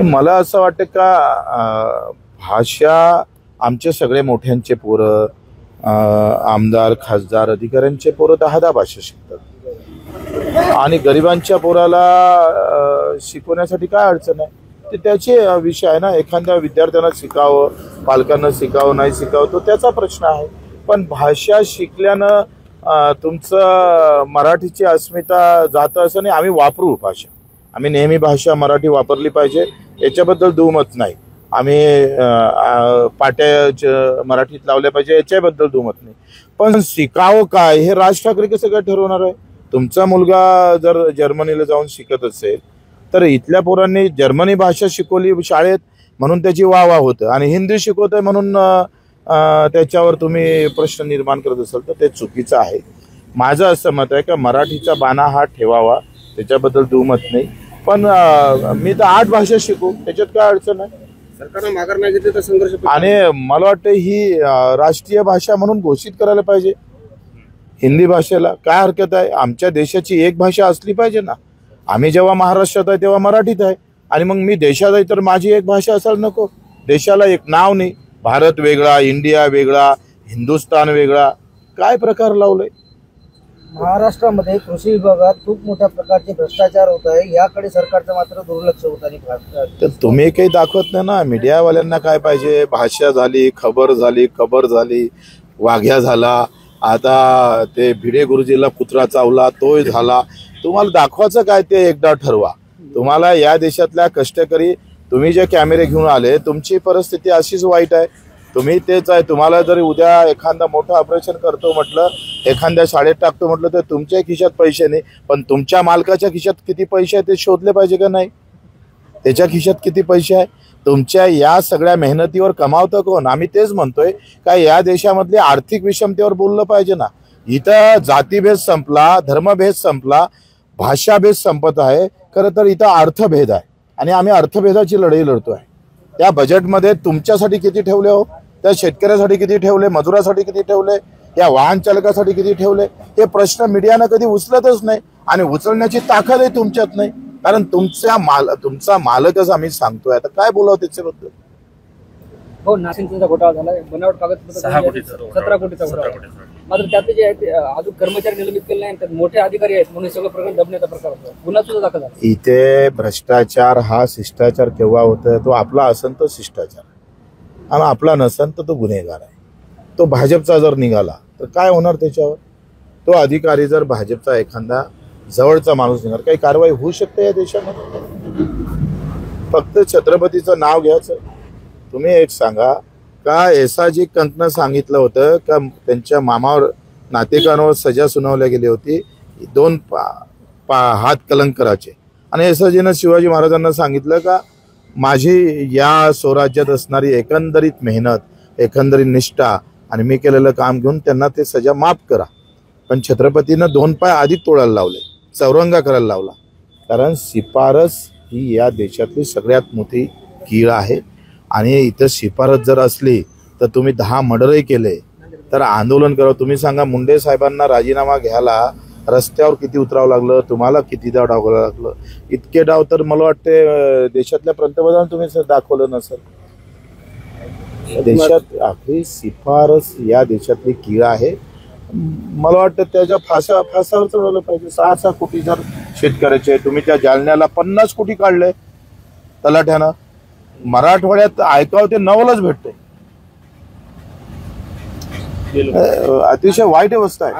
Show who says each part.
Speaker 1: मला असं वाटतं का भाषा आमचे सगळे मोठ्यांचे पोरं आमदार खासदार अधिकाऱ्यांचे पोरं 10 भाषा शिकतात आणि गरिबांच्या पोराला शिकवण्यासाठी काय अडचण आहे ते त्याचे विषय आहे ना. एखाद्या विद्यार्थ्यांना शिकावं पालकांना शिकावं नाही शिकावं तो त्याचा प्रश्न आहे. पण भाषा शिकल्यानं तुमचं मराठीची अस्मिता जातं असं नाही. आम्ही वापरू भाषा आम्ही नेहमी भाषा मराठी वापरली पाहिजे याच्याबद्दल दुमत नाही. आम्ही पाट्या मराठीत लावल्या पाहिजे याच्याबद्दल दुमत नाही. पण शिकावं काय हे राज ठाकरे कसं काय ठरवणार आहे. तुमचा मुलगा जर जर्मनीला जाऊन शिकत असेल तर इथल्या पोरांनी जर्मनी भाषा शिकवली शाळेत म्हणून त्याची वाह होतं आणि हिंदी शिकवतोय म्हणून त्याच्यावर तुम्ही प्रश्न निर्माण करत असाल तर ते चुकीचं आहे. माझं असं मत आहे का मराठीचा बाणा हा ठेवावा त्याच्याबद्दल दुमत नाही. पण मी तर 8 भाषा शिकू त्याच्यात काय अडचण आहे.
Speaker 2: सरकारने माघार नाही घेतली तर संघर्ष
Speaker 1: आणि मला वाटतं ही राष्ट्रीय भाषा म्हणून घोषित करायला पाहिजे. हिंदी भाषेला काय हरकत आहे. आमच्या देशाची एक भाषा असली पाहिजे ना. आम्ही जेव्हा महाराष्ट्रात आहे तेव्हा मराठीत आहे आणि मग मी देशात आहे तर माझी एक भाषा असायला नको. देशाला एक नाव नाही. भारत वेगळा इंडिया वेगळा हिंदुस्थान वेगळा काय प्रकार लावलाय.
Speaker 3: महाराष्ट्रामध्ये कृषी विभागात खूप मोठ्या प्रकारचे भ्रष्टाचार होत आहे याकडे सरकारचं मात्र दुर्लक्ष होत आहे.
Speaker 1: तर तुम्ही काही दाखवत नाही ना. मीडियावाल्यांना काय पाहिजे भाषा झाली खबर झाली वाघ्या झाला आता ते भिडे गुरुजीला कुत्रा चावला तोय झाला. तुम्हाला दाखवायचं काय ते एकदा ठरवा. तुम्हाला या देशातल्या कष्टकरी तुम्ही जे कॅमेरे घेऊन आले तुमची परिस्थिती अशीच वाईट आहे. तुम्ही तेच आहे. तुम्हाला जरी उद्या एखादा मोठं ऑपरेशन करतो म्हटलं एखाद्या शाळेत टाकतो म्हटलं तर तुमच्या खिशात पैसे नाही पण तुमच्या मालकाच्या खिशात किती पैसे आहे ते शोधले पाहिजे का नाही. त्याच्या खिशात किती पैसे आहे. तुमच्या या सगळ्या मेहनतीवर कमावतं कोण. आम्ही तेच म्हणतोय का या देशामधली आर्थिक विषमतेवर बोललं पाहिजे ना. इथं जातीभेद संपला धर्मभेद संपला भाषाभेद संपत आहे. खरं तर इथं अर्थभेद आहे आणि आम्ही अर्थभेदाची लढाई लढतोय. त्या बजेटमध्ये तुमच्यासाठी किती ठेवले हो त्या शेतकऱ्यासाठी किती ठेवले मजुरासाठी किती ठेवले या वाहन चालकासाठी किती ठेवले हे प्रश्न मीडियानं कधी उचलतच नाही आणि उचलण्याची ताकदही तुमच्यात नाही. कारण तुमचा मालकच आम्ही सांगतोय आता काय बोलावं त्याच्याबद्दल.
Speaker 3: हो नाशिकचा घोटाळा झाला बनावट कागदपत्र 17 कोटीचा घोटाळा मात्र त्यातले जे आहेत अजून कर्मचारी निलंबित केले नाही त्यात मोठे अधिकारी आहेत म्हणून सगळं प्रकरण दबण्याचा प्रकार होतो. गुन्हा सुद्धा दाखल झाला.
Speaker 1: इथे भ्रष्टाचार हा शिष्टाचार केव्हा होतोय तो आपला असन तर शिष्टाचार आणि आपला नसन तर तो गुन्हेगार आहे. तो भाजपचा जर निघाला तर काय होणार त्याच्यावर. तो अधिकारी जर भाजपचा एखादा जवळचा माणूस निघाला काही कारवाई होऊ शकते या देशामध्ये. फक्त छत्रपतीचं नाव घ्यायचं. तुम्ही एक सांगा का एसाजी कंतनं सांगितलं होतं का त्यांच्या मामावर नातेकांवर सजा सुनावल्या गेली होती 2 हात कलंकराचे आणि एसाजीनं शिवाजी महाराजांना सांगितलं का माझी या स्वराज्यात असणारी एकंदरीत मेहनत एकंदरीत निष्ठा आणि मी केलेलं काम घेऊन त्यांना ते सजा माफ करा. पण छत्रपतीनं 2 पाय आधी तोडायला लावले चौरंगा करायला लावला. कारण शिफारस ही या देशातली सगळ्यात मोठी कीड आहे आणि इथं शिफारस जर असली तर तुम्ही 10 मर्डरही केले तर आंदोलन करा. तुम्ही सांगा मुंडे साहेबांना राजीनामा घ्यायला रस्त्यावर किती उतरावं लागलं तुम्हाला किती डाव लागलं. इतके डाव तर मला वाटते देशातल्या पंतप्रधान तुम्ही दाखवलं नसेल. देशात आपली शिफारस या देशातली कीड आहे. मला वाटतं त्याच्या फासावर चढवलं पाहिजे. 6 कोटी जर शेतकऱ्याचे तुम्ही त्या जालन्याला 50 कोटी काढले तलाठ्यानं मराठवाड्यात ऐकावं ते नवलच भेटते. अतिशय वाईट अवस्था आहे.